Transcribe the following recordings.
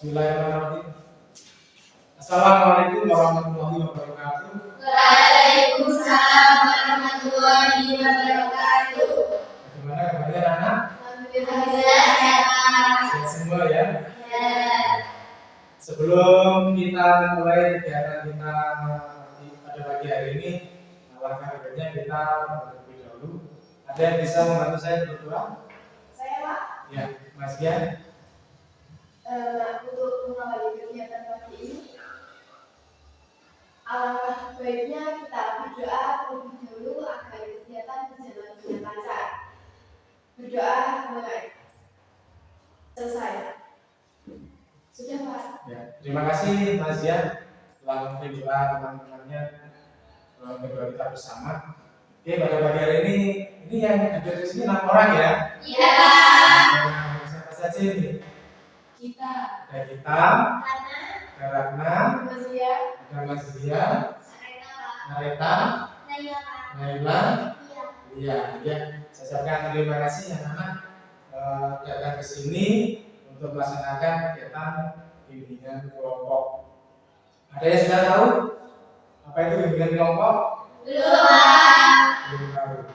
Bismillahirrahmanirrahim. Assalamualaikum warahmatullahi wabarakatuh. Waalaikumsalam warahmatullahi wabarakatuh. Bagaimana kabarnya anak? Alhamdulillah sehat. Sehat semua ya. Sehat. Sebelum kita mulai kegiatan kita pada pagi hari ini, alangkah baiknya kita terlebih dahulu. Ada yang bisa membantu saya berdoa? Saya Pak. Ya, Mas Gian. Untuk mengawali kegiatan pagi ini, alangkah baiknya kita berdoa terlebih dahulu agar kegiatan berjalan dengan lancar. Berdoa mulai. Selesai. Sudah Pak. Ya, terima kasih Mas Gian telah memberi doa teman-temannya dalam berdoa kita bersama. Oke, pada pagi hari ini yang hadir di sini 6 orang ya. Iya Pak. Siapa saja ini? Kita. Ada kita, ada Ratna, ada Mas Dia, Nareta, Naila, iya. Saya ucapkan terima kasih anak-anak datang ke sini untuk melaksanakan kegiatan bimbingan kelompok. Ada yang sudah tahu apa itu bimbingan kelompok? Belum tahu.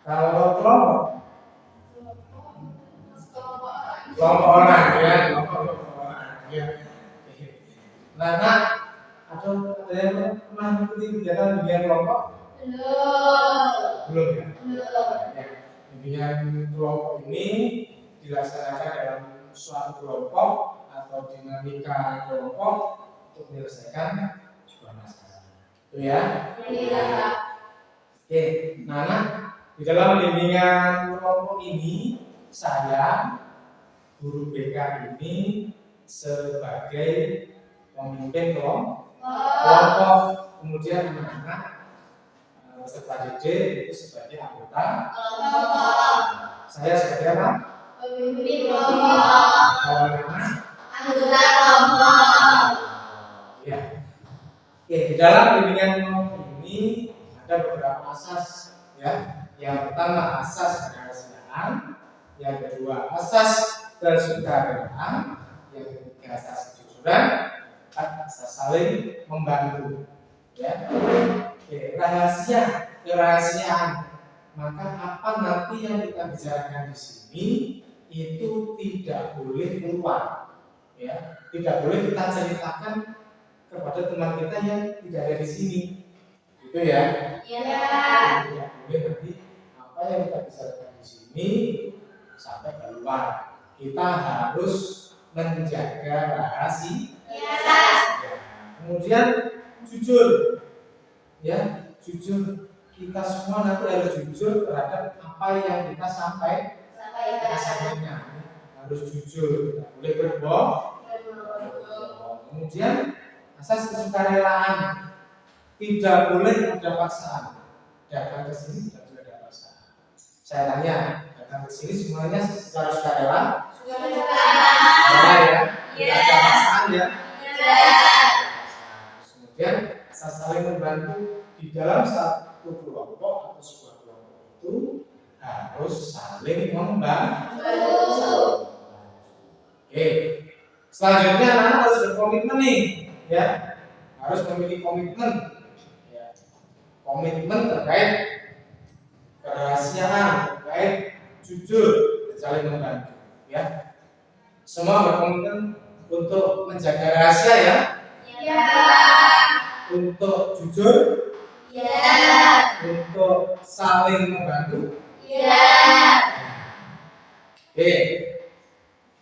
Kalau kelompok orang ya, kelompok orang ya. Nah, ada yang pernah mengikuti kegiatan bimbingan kelompok? Belum ya? Ya. Bimbingan kelompok ini dilaksanakan dalam suatu kelompok atau dinamika kelompok untuk menyelesaikan sebuah masalah. Itu ya? Iya. Oke, Nana, di dalam bimbingan kelompok ini saya guru BK ini sebagai pemimpin kelompok, kemudian anak-anak peserta didik itu sebagai anggota kelompok. Saya sebagai apa? Pemimpin kelompok. Anggota kelompok. Ya. Oke, di dalam bimbingan kelompok ini ada beberapa asas ya. Yang pertama asas kerahasiaan, yang kedua asas kesukarelaan, yang ketiga asas kejujuran, asas saling membantu. Ya. Oke, kerahasiaan. Maka apa nanti yang kita bicarakan di sini itu tidak boleh keluar. Ya, tidak boleh kita ceritakan kepada teman kita yang tidak ada di sini. Gitu ya. Iya. Tidak boleh nanti apa yang kita bicarakan di sini sampai keluar. Kita harus menjaga rahasia. Iya. Kemudian jujur, ya jujur. Kita semua nanti harus jujur terhadap apa yang kita sampaikan. Harus jujur, tidak boleh berbohong. Kemudian asas kesukarelaan, tidak boleh ada paksaan. Datang ke sini tidak boleh ada paksaan. Saya tanya, datang ke sini semuanya secara sukarela? Ya. Tidak ada paksaan ya. Kemudian asas saling membantu di dalam satu kelompok atau sebuah kelompok itu harus saling membantu. Oke. Selanjutnya anak-anak harus berkomitmen nih, ya. Harus memiliki komitmen. Ya. Komitmen terkait kerahasiaan, terkait jujur, saling membantu, ya. Semua berkomitmen untuk menjaga rahasia ya. Iya. Untuk jujur. Iya. Untuk saling membantu. Iya. Oke.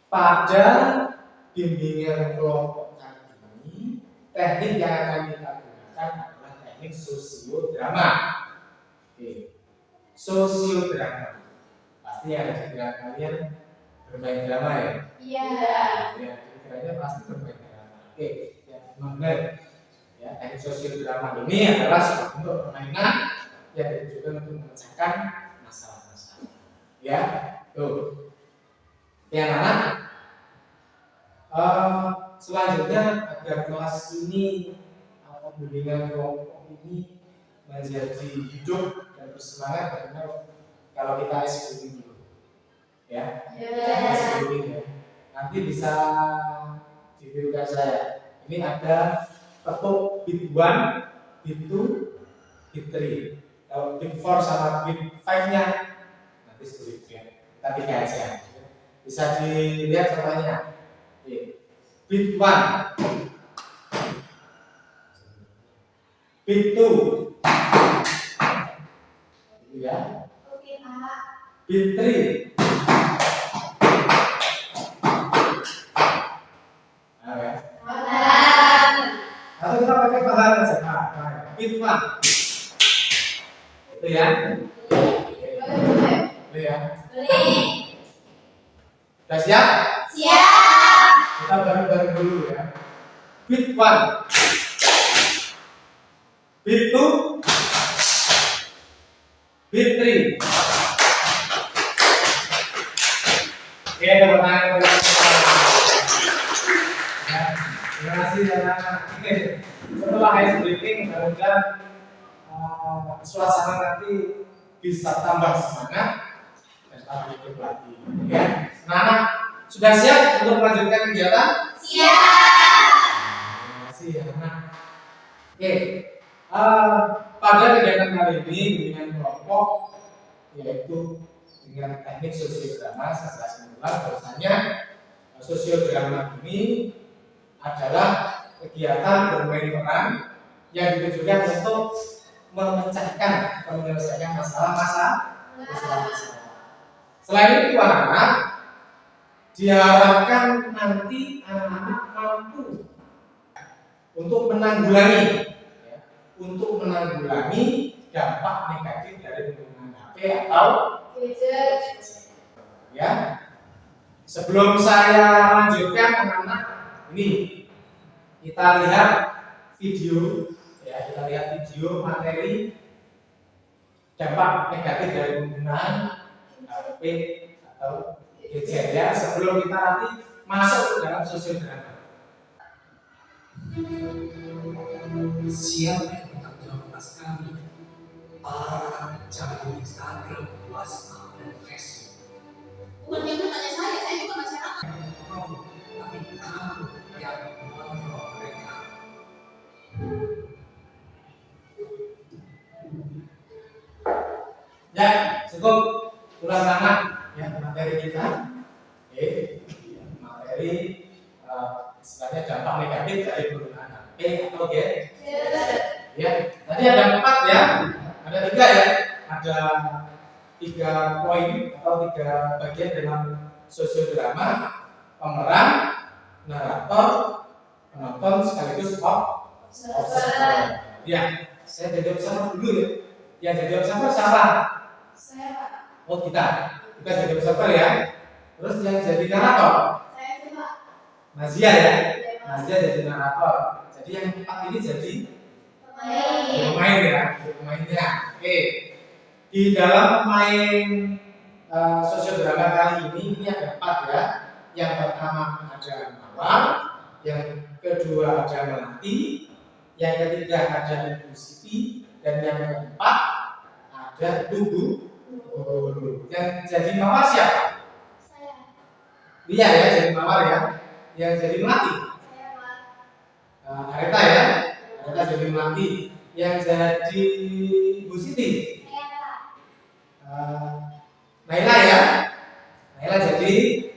Pada bimbingan kelompok kali ini, teknik yang akan kita gunakan adalah teknik sosiodrama. Oke. Sosiodrama. Pasti ada di antara kalian bermain drama ya? Iya. Ya, kira-kira pasti bermain drama. Oke, ya, benar. Ya, teknik sosiodrama ini adalah sebuah bentuk permainan yang ditujukan untuk memecahkan masalah-masalah. Ya, tuh. Yang anak. Selanjutnya agar kelas ini atau bimbingan kelompok ini menjadi hidup dan bersemangat, karena kalau kita SBB dulu, ya, SBB ya, nanti bisa Dibirukan saya. Ini ada tepuk bit 1, bit 2, bit 3. Kalau bit 4 sama bit 5-nya nanti sulit ya. Kita 3 aja. Bisa dilihat contohnya. Oke. Bit 1, bit 2, gitu ya. Oke, Pak. Bit 3. Nah, ya. Paham. Atau kita pakai bahan saja. Nah, bit 1. Itu ya. Itu ya. Boleh. Sudah siap? Siap. Kita bareng-bareng dulu ya. Bit 1, bit 2, bit 3. Oke, tepuk tangan. Ya, terima kasih ya. Oke, setelah ice breaking, mudah-mudahan suasana nanti bisa tambah semangat dan tambah hidup lagi. Ya, anak-anak sudah siap untuk melanjutkan kegiatan? Siap. Terima kasih ya, anak. Oke, pada kegiatan kali ini dengan kelompok yaitu dengan teknik sosiodrama, saya jelaskan ulang bahwasanya sosiodrama ini adalah kegiatan bermain peran yang ditujukan untuk memecahkan atau menyelesaikan masalah-masalah. Selain itu anak-anak diharapkan nanti anak-anak mampu untuk menanggulangi dampak negatif dari penggunaan HP atau Gadget. ya. Sebelum saya lanjutkan anak-anak, ini kita lihat video ya, kita lihat video materi dampak negatif dari penggunaan HP atau gadget ya, sebelum kita nanti masuk ke dalam sosiodrama. Siapa yang bertanggung jawab atas kami? Para jago Instagram, WhatsApp, dan Facebook. Bukan yang tanya saya juga masyarakat. Tapi kamu yang mengontrol mereka. Ya, cukup ulang anak ya materi kita. Oke, materi istilahnya dampak negatif dari penggunaan HP atau gadget. Ya, tadi ada 4 ya, ada 3 ya, ada 3 poin atau 3 bagian dalam sosiodrama: pemeran, narator, penonton sekaligus observer. Ya, saya jadi observer dulu ya. Yang jadi observer siapa? Saya, Pak. Oh kita jadi observer ya. Terus yang jadi narator? Saya itu, Pak. Nazia ya. Nazia jadi narator. Jadi yang 4 ini jadi pemain ya, pemainnya. Oke. Di dalam main sosiodrama kali ini ada 4 ya. Yang pertama ada Mawar, yang kedua ada Melati, yang ketiga ada Ibu Siti, dan yang keempat ada Guru. Yang jadi Mawar siapa? Saya. Dia ya jadi Mawar ya. Yang jadi Melati? Saya, Pak. Areta ya. Areta jadi Melati. Yang jadi Bu Siti? Saya, Pak. Naila ya. Naila jadi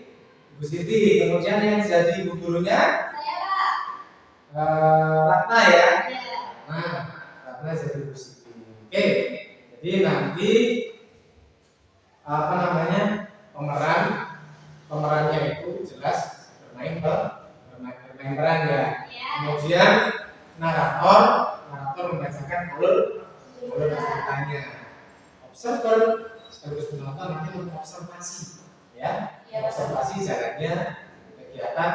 Bu Siti. Kemudian yang jadi Bu gurunya? Saya, Pak. Ratna ya. Ya. Nah, Ratna jadi Bu Siti. Oke. Jadi nanti pemerannya itu jelas bermain peran ya. Kemudian narator membacakan alur ceritanya. Observer sekaligus penonton nanti mengobservasi ya, observasi jalannya kegiatan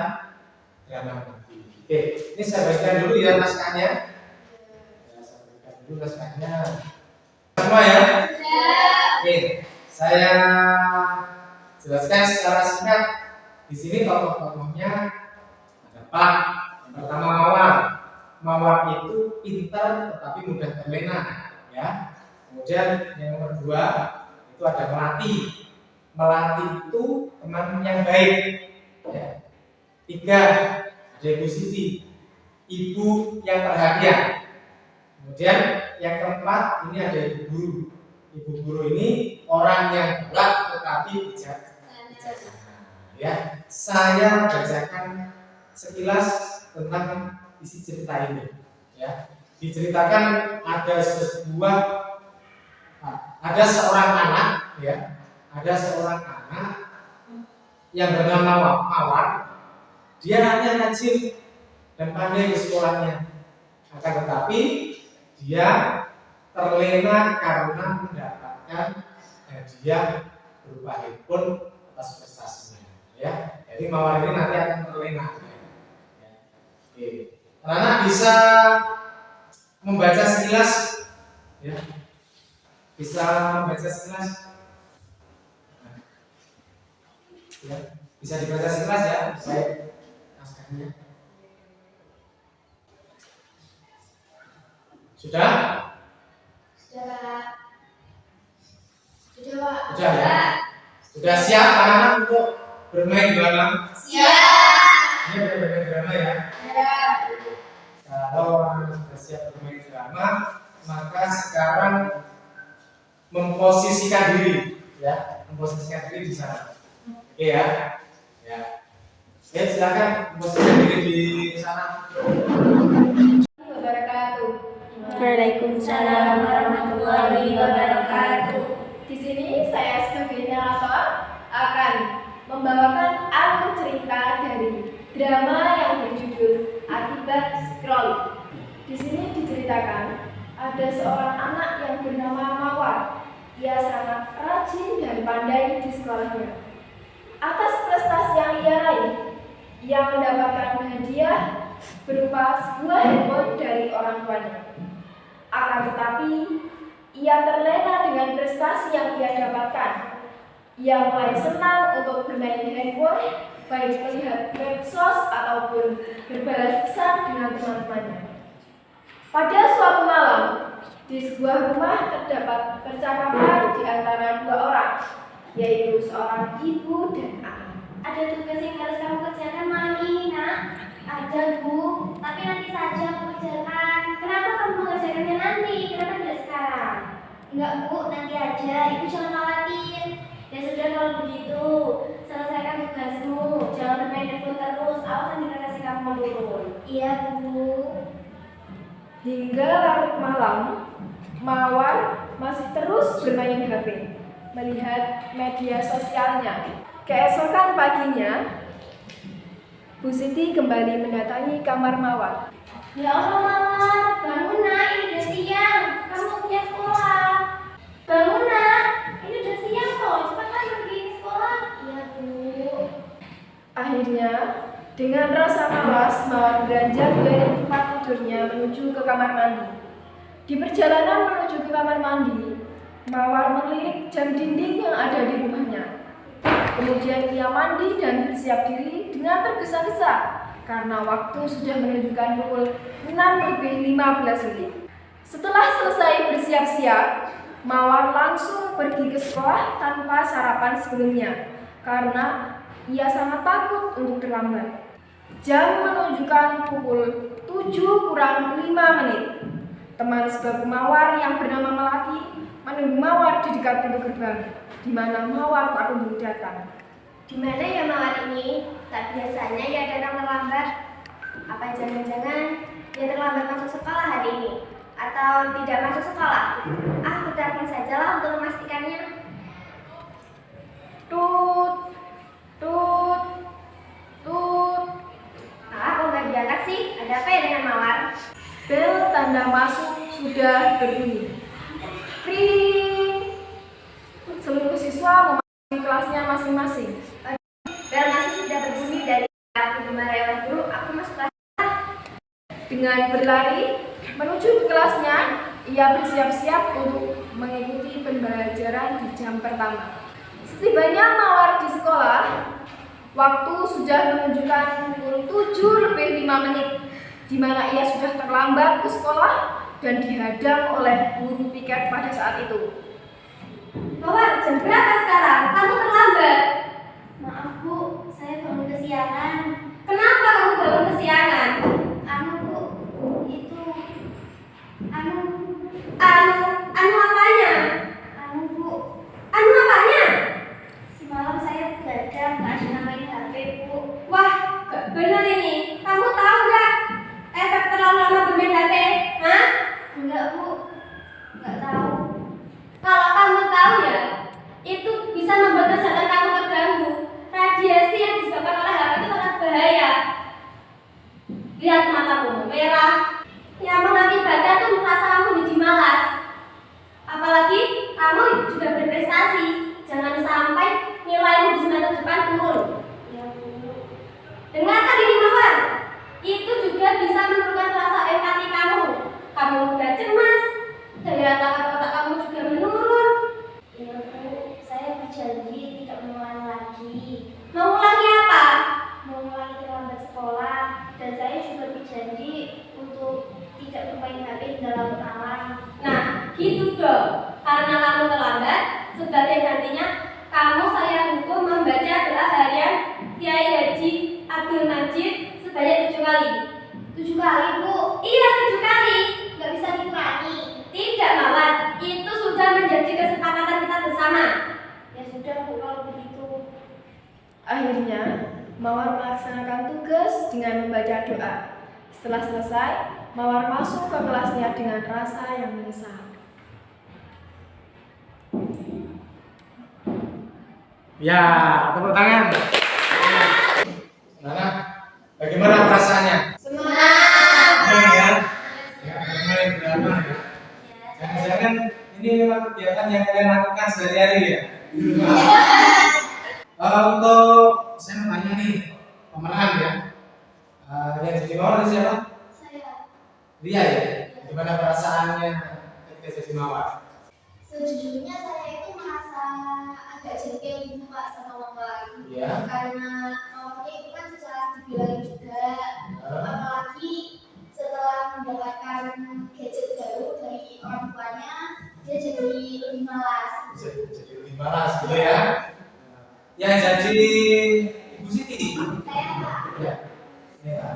drama nanti. Oke, ini saya bagikan dulu ya naskahnya. Saya berikan dulu naskahnya. Semua ya. Oke, saya jelaskan secara singkat. Di sini tokoh-tokohnya ada Pak. Yang pertama Mawar. Mawar itu pintar tetapi mudah terlena, ya. Kemudian yang kedua itu ada Melati. Melati itu teman yang baik. Ya. 3 ada Ibu Siti, ibu yang perhatian. Kemudian yang keempat ini ada ibu guru. Ibu guru ini orang yang galak tetapi bijaksana. Ya, saya bacakan sekilas tentang isi cerita ini. Ya, diceritakan ada seorang anak, ya, ada seorang anak yang bernama Mawar. Dia hanya rajin dan pandai di sekolahnya, akan tetapi dia terlena karena mendapatkan hadiah berupa handphone atas prestasinya. Ya, jadi Mawar ini nanti akan terlena. Ya. Oke, anak bisa membaca sekilas, ya, bisa membaca sekilas, ya, bisa dibaca sekilas ya, saya naskahnya. Sudah? Sudah, Pak. Sudah, Pak. Sudah ya? Sudah siap anak-anak untuk bermain drama? Siap. Ini bermain drama ya? Ya. Kalau anak sudah siap bermain drama, maka sekarang memposisikan diri, ya, memposisikan diri di sana. Oke ya? Ya. Oke, silakan memposisikan diri di sana. Waalaikumsalam warahmatullahi wabarakatuh. Di sini saya sebagai narator akan membawakan alur cerita dari drama yang berjudul Akibat Scroll. Di sini diceritakan ada seorang anak yang bernama Mawar. Ia sangat rajin dan pandai di sekolahnya. Atas prestasi yang ia raih, ia mendapatkan hadiah berupa sebuah handphone dari orang tuanya. Akan tetapi, ia terlena dengan prestasi yang ia dapatkan. Ia mulai senang untuk bermain handphone, baik melihat medsos ataupun berbalas pesan dengan teman-temannya. Pada suatu malam, di sebuah rumah terdapat percakapan di antara dua orang, yaitu seorang ibu dan anak. Ada tugas yang harus kamu kerjakan malam ini, Nak? Ada, Bu. Tapi nanti saja aku kerjakan. Kenapa kamu mengerjakannya nanti? Kenapa tidak sekarang? Enggak, Bu. Nanti aja. Ibu jangan khawatir. Ya sudah kalau begitu. Selesaikan tugasmu. Jangan bermain handphone terus. Awas nanti kasih kamu menurun. Iya, Bu. Hingga larut malam, Mawar masih terus bermain HP, melihat media sosialnya. Keesokan paginya, Bu Siti kembali mendatangi kamar Mawar. Ya Allah, Mawar. Bangun, Nak. Ini udah siang. Kamu punya sekolah. Bangun, Nak. Ini udah siang loh. Cepatlah pergi ke sekolah. Iya, Bu. Akhirnya, dengan rasa malas, Mawar beranjak dari tempat tidurnya menuju ke kamar mandi. Di perjalanan menuju ke kamar mandi, Mawar melirik jam dinding yang ada di rumahnya. Kemudian ia mandi dan bersiap diri dengan tergesa-gesa karena waktu sudah menunjukkan pukul 6:15. Setelah selesai bersiap-siap, Mawar langsung pergi ke sekolah tanpa sarapan sebelumnya karena ia sangat takut untuk terlambat. Jam menunjukkan pukul 7:05. Teman sebab Mawar yang bernama Melati menunggu Mawar di dekat pintu gerbang, di mana Mawar tak kunjung datang. Di mana ya Mawar ini? Tak biasanya ia datang terlambat. Apa jangan-jangan dia terlambat masuk sekolah hari ini? Atau tidak masuk sekolah? Aku telepon sajalah untuk memastikannya. Tut, tut, tut. Ah, kok nggak diangkat sih? Ada apa ya dengan Mawar? Bel tanda masuk sudah berbunyi. Pring. Seluruh siswa memasuki kelasnya masing-masing. Bel masih sudah berbunyi dari aku dimarahi oleh guru. Aku masuk kelas. Dengan berlari menuju ke kelasnya, ia bersiap-siap untuk mengikuti pembelajaran di jam pertama. Setibanya Mawar di sekolah, waktu sudah menunjukkan pukul 7:05, di mana ia sudah terlambat ke sekolah dan dihadang oleh guru piket pada saat itu. Mawar, jam berapa sekarang? Kamu terlambat. Maaf Bu, saya bangun kesiangan. Kenapa kamu bangun kesiangan? Akhirnya, Mawar melaksanakan tugas dengan membaca doa. Setelah selesai, Mawar masuk ke kelasnya dengan rasa yang menyesal. Ya, tepuk tangan. Nah, bagaimana perasaannya? Semangat. Senang ya? Ya, mulai drama ya. Jangan-jangan ini memang kegiatan yang kalian lakukan sehari-hari ya? Di rumah. Untuk saya mau tanya nih, pemeran ya. Yang jadi mawar ini siapa? Saya Lia ya. Gimana perasaannya ketika jadi mawar? sejujurnya saya itu merasa agak jengkel gitu Pak sama mawar. Iya. Karena mawarnya itu kan susah dibilangin juga. Apalagi setelah mendapatkan gadget baru dari orang tuanya, dia jadi lebih malas. Jadi lebih malas gitu ya. Yang jadi Ibu Siti. Saya Pak, Ya. Ya.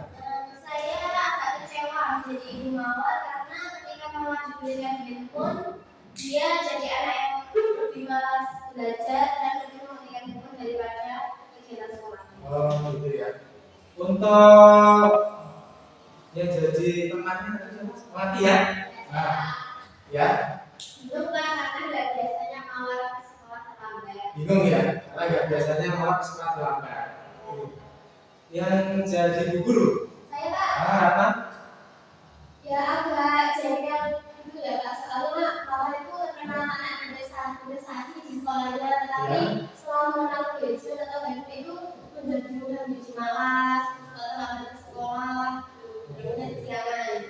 saya agak kecewa jadi ibu mawar karena ketika mawar dibelikan handphone, dia jadi anak yang lebih malas belajar dan lebih mementingkan handphone daripada kegiatan sekolah. Oh gitu ya. Untuk yang jadi temannya itu siapa? Melati ya. Nah, ya. Belum Pak, karena nggak biasanya mawar ke sekolah terlambat. Bingung ya. Karena nggak biasanya malah sekolah terlambat. Yang jadi bu guru. Saya Pak, Apa? ya agak jengkel itu ya Pak, soalnya mawar itu terkenal anak prestasi di sekolahnya, tetapi setelah mengenal gadget atau handphone itu menjadi mudah menjadi malas, suka terlambat ke sekolah, kemudian kesiangan.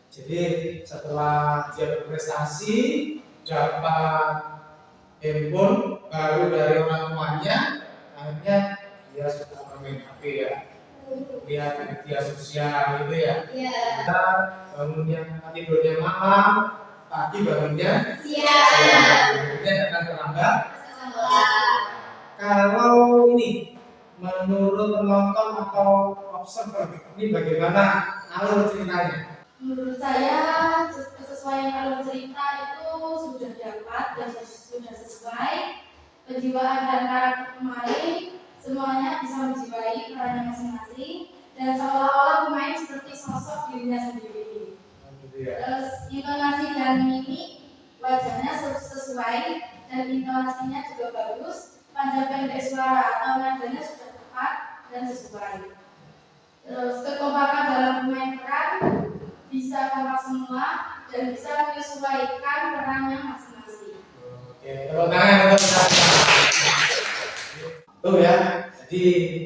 Jadi setelah dia berprestasi dapat handphone baru dari orang tuanya, akhirnya dia suka bermain HP ya, lihat media sosial gitu ya. Ya, Kita bangunnya tidurnya malam, pagi bangunnya siap. kemudian akan terlambat. Sekolah. Kalau ini menurut penonton atau observer ini bagaimana alur ceritanya? Menurut saya sesuai alur cerita itu sudah dapat dan sudah sesuai penjiwaan dan karakter pemain, semuanya bisa menjiwai perannya masing-masing dan seolah-olah pemain seperti sosok dirinya sendiri. Gitu ya. Terus intonasi dan mimik wajahnya sesuai dan intonasinya juga bagus, panjang pendek suara atau nadanya sudah tepat dan sesuai. Terus kekompakan dalam pemain peran bisa kompak semua dan bisa menyesuaikan perannya masing-masing. Oke, tepuk tangan untuk saya. Tuh ya, jadi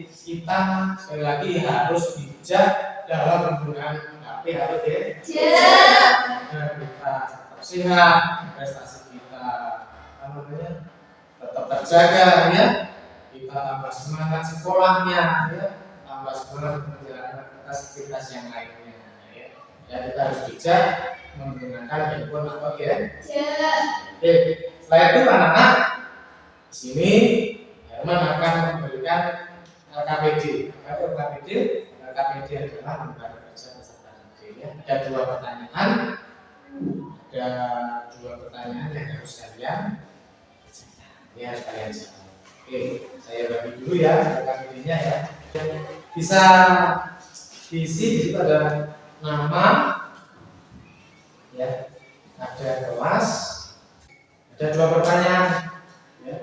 kita sekali lagi harus bijak dalam penggunaan HP harus ya. Agar kita tetap sehat, prestasi kita apa namanya tetap terjaga ya. Kita tambah semangat sekolahnya ya, tambah semangat menjalankan aktivitas yang lainnya ya. Ya kita harus bijak menggunakan handphone atau gadget. Oke, setelah itu anak-anak di sini Herman akan memberikan LKPD. Apa itu LKPD? LKPD adalah lembar kerja peserta didik ya. Ada dua pertanyaan yang harus kalian kerjakan. Ini harus kalian jawab. Oke, saya bagi dulu ya LKPD-nya ya. Bisa diisi di situ ada nama, ya, ada kelas, ada dua pertanyaan. Ya.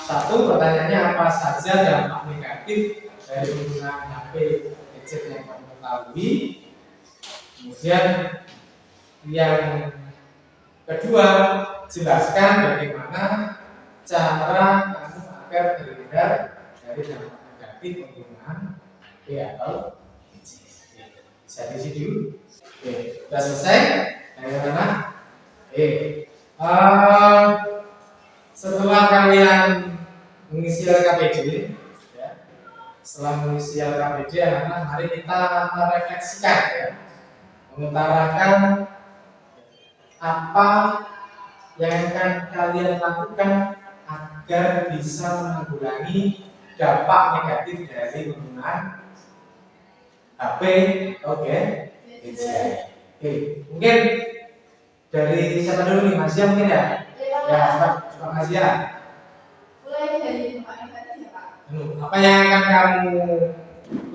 Satu pertanyaannya apa saja dampak negatif dari penggunaan HP gadget yang kamu ketahui. Kemudian yang kedua, jelaskan bagaimana cara kamu agar terhindar dari dampak negatif penggunaan HP atau gadget. Bisa diisi dulu. Oke, sudah selesai? Anak-anak. Setelah kalian mengisi LKPD, ya, setelah mengisi LKPD, anak-anak, mari kita merefleksikan, ya, mengutarakan apa yang akan kalian lakukan agar bisa menanggulangi dampak negatif dari penggunaan HP. Oke, mungkin dari siapa dulu nih, Mas Zia mungkin ya? Ya, coba Mas Zia. apa yang akan kamu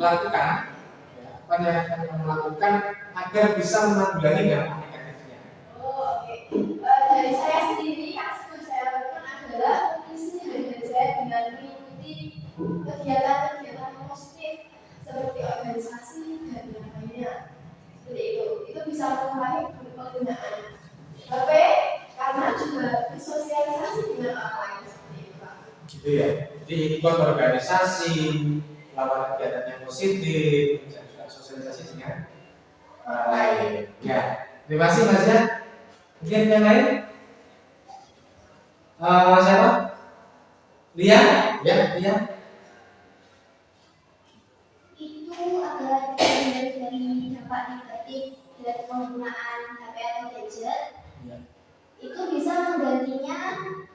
lakukan, ya, apa yang akan kamu lakukan agar bisa menanggulangi dampak negatifnya. Oh, oke. Dari saya sendiri yang sudah saya lakukan adalah mengisi hari-hari saya dengan mengikuti kegiatan-kegiatan yang positif seperti organisasi dan yang lainnya. Seperti itu. Itu bisa mengurangi penggunaan HP karena juga bersosialisasi dengan orang lain seperti itu, Pak. Gitu ya. Jadi ikut organisasi, melakukan kegiatan yang positif, dan juga sosialisasi dengan orang lain. Ya, terima kasih Mas ya. Mungkin yang lain? Siapa? Lia? Ya, Lia. Itu adalah dari dampak negatif dari penggunaan HP atau gadget. Ya. Itu bisa menggantinya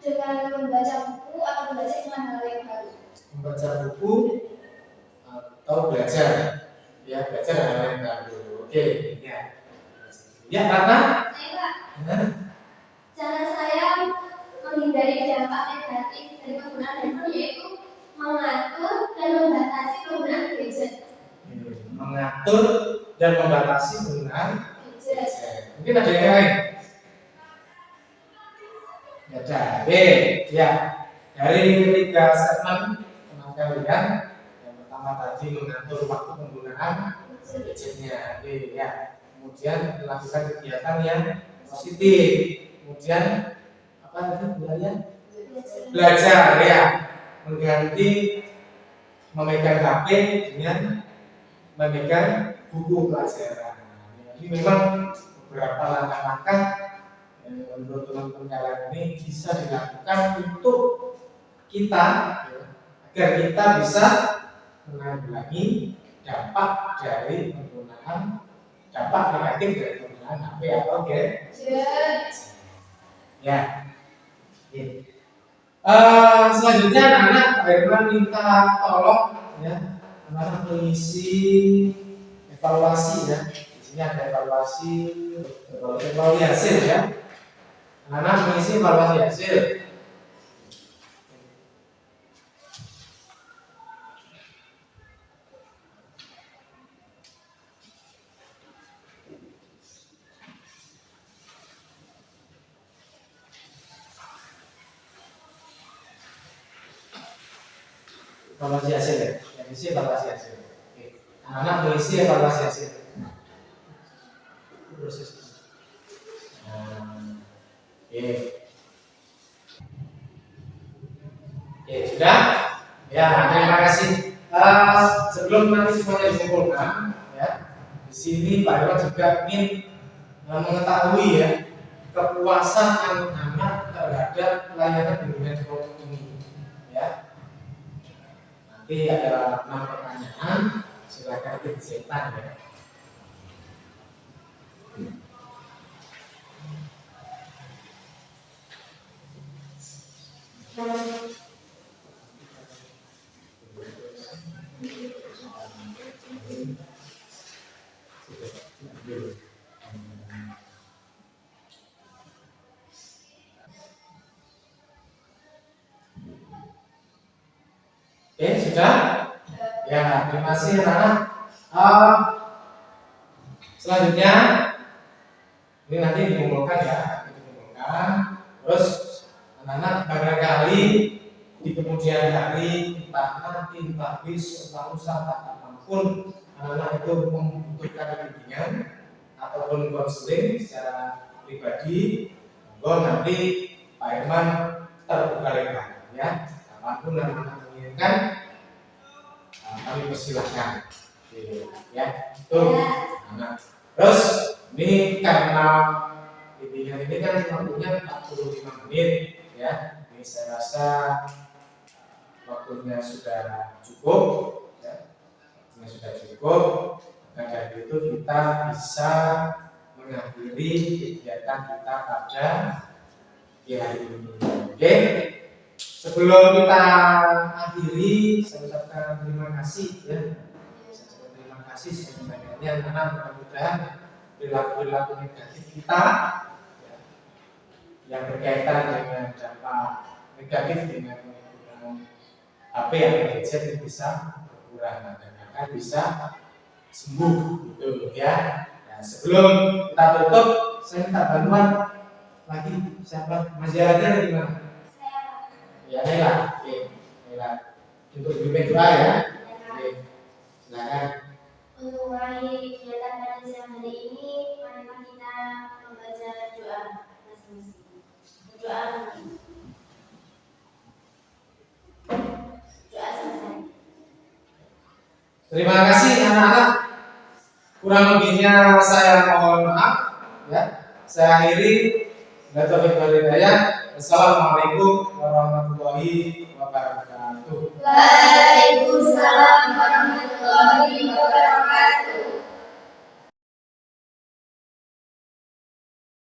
dengan membaca buku atau belajar dengan hal yang baru. Membaca buku atau belajar, ya belajar hal yang baru. Oke, ya. Ya, karena Cara saya menghindari dampak negatif dari penggunaan handphone yaitu mengatur dan membatasi penggunaan gadget. mengatur dan membatasi penggunaan Gadget. gadget. Mungkin ada yang lain? Ya, ada. Oke, ya. Dari ketiga statement kalian, yang pertama tadi mengatur waktu penggunaan gadgetnya. Oke, ya. Kemudian melakukan kegiatan yang positif. Kemudian apa tadi kalian? Belajar, ya. Mengganti memegang HP dengan memegang buku pelajaran. Ini memang beberapa langkah-langkah yang menurut teman-teman kalian ini bisa dilakukan untuk kita, ya, agar kita bisa menanggulangi dampak dari penggunaan, dampak negatif dari penggunaan HP atau gadget. Ya. Oke. Selanjutnya anak-anak Pak Irwan minta tolong ya anak-anak mengisi evaluasi ya. Di sini ada evaluasi hasil ya. Anak-anak mengisi evaluasi hasil. Evaluasi hasil ya. Yang isi evaluasi hasil. Oke. Anak-anak mengisi evaluasi hasil. Proses. Oke. Oke, sudah? Ya, terima kasih. Sebelum nanti semuanya dikumpulkan, ya, di sini Pak Irwan juga ingin mengetahui ya kepuasan anak-anak terhadap layanan bimbingan psikolog ini. Ya, nanti ada 6 pertanyaan, silakan dicetak ya. Oke, sudah? Ya, terima kasih anak-anak. Selanjutnya, ini nanti dikumpulkan ya, Terus anak-anak barangkali di kemudian hari, entah nanti, entah besok, entah lusa, entah kapanpun anak-anak itu membutuhkan bimbingan ataupun konseling secara pribadi, nanti Pak Irman terbuka lebar ya. Kapanpun anak-anak menginginkan, kami persilahkan. Ya, itu anak. Terus ini karena bimbingan ini kan waktunya 45 menit ya. Ini saya rasa waktunya sudah cukup ya. Waktunya sudah cukup. Maka dari itu kita bisa mengakhiri kegiatan kita pada hari ini. Oke. Sebelum kita akhiri, saya ucapkan terima kasih ya. Terima kasih sebenarnya karena mudah-mudahan perilaku negatif kita ya, yang berkaitan dengan dampak negatif dengan penggunaan HP atau gadget itu bisa berkurang dan akan bisa sembuh gitu ya. Nah, sebelum kita tutup, saya minta bantuan lagi. Siapa? Mas Jaya lagi gimana? Ya, Naila. Oke, Naila. Untuk bimbing doa ya. Oke, silakan. Untuk mengakhiri kegiatan pada siang hari ini, marilah kita membaca doa masing-masing. Doa selesai. Terima kasih anak-anak. Kurang lebihnya saya mohon maaf ya. Saya akhiri. Assalamualaikum warahmatullahi wabarakatuh.